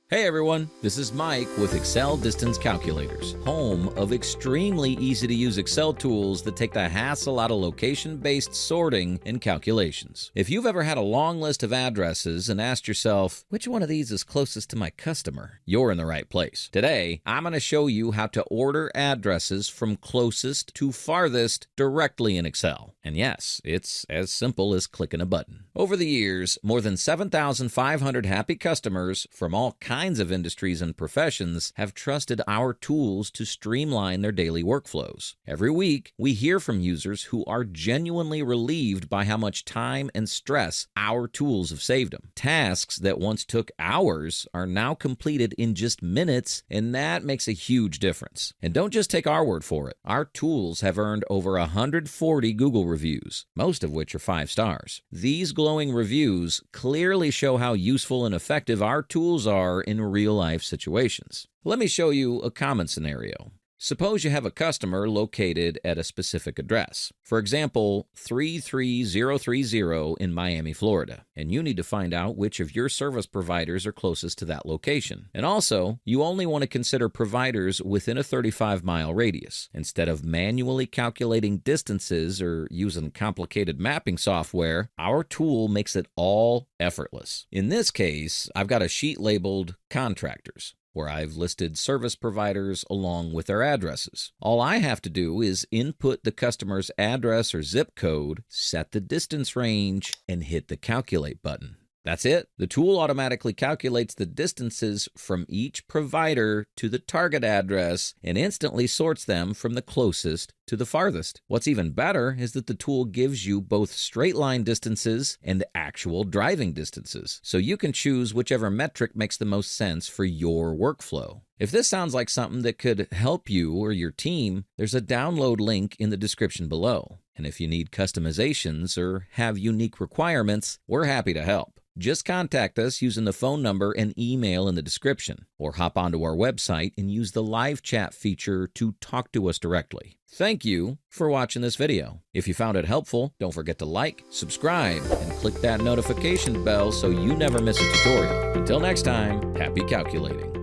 Hey everyone, this is Mike with Excel Distance Calculators, home of extremely easy-to-use Excel tools that take the hassle out of location-based sorting and calculations. If you've ever had a long list of addresses and asked yourself, which one of these is closest to my customer, you're in the right place. Today, I'm going to show you how to order addresses from closest to farthest directly in Excel. And yes, it's as simple as clicking a button. Over the years, more than 7,500 happy customers from all kinds of industries and professions have trusted our tools to streamline their daily workflows. Every week, we hear from users who are genuinely relieved by how much time and stress our tools have saved them. Tasks that once took hours are now completed in just minutes, and that makes a huge difference. And don't just take our word for it. Our tools have earned over 140 Google reviews, most of which are 5 stars. These glowing reviews clearly show how useful and effective our tools are in real-life situations. Let me show you a common scenario. Suppose you have a customer located at a specific address. For example, 33030 in Miami, Florida, and you need to find out which of your service providers are closest to that location. And also, you only want to consider providers within a 35-mile radius. Instead of manually calculating distances or using complicated mapping software, our tool makes it all effortless. In this case, I've got a sheet labeled contractors, where I've listed service providers along with their addresses. All I have to do is input the customer's address or zip code, set the distance range, and hit the calculate button. That's it. The tool automatically calculates the distances from each provider to the target address and instantly sorts them from the closest to the farthest. What's even better is that the tool gives you both straight line distances and actual driving distances, so you can choose whichever metric makes the most sense for your workflow. If this sounds like something that could help you or your team, there's a download link in the description below. And if you need customizations or have unique requirements, we're happy to help. Just contact us using the phone number and email in the description, or hop onto our website and use the live chat feature to talk to us directly. Thank you for watching this video. If you found it helpful, don't forget to like, subscribe, and click that notification bell so you never miss a tutorial. Until next time, happy calculating.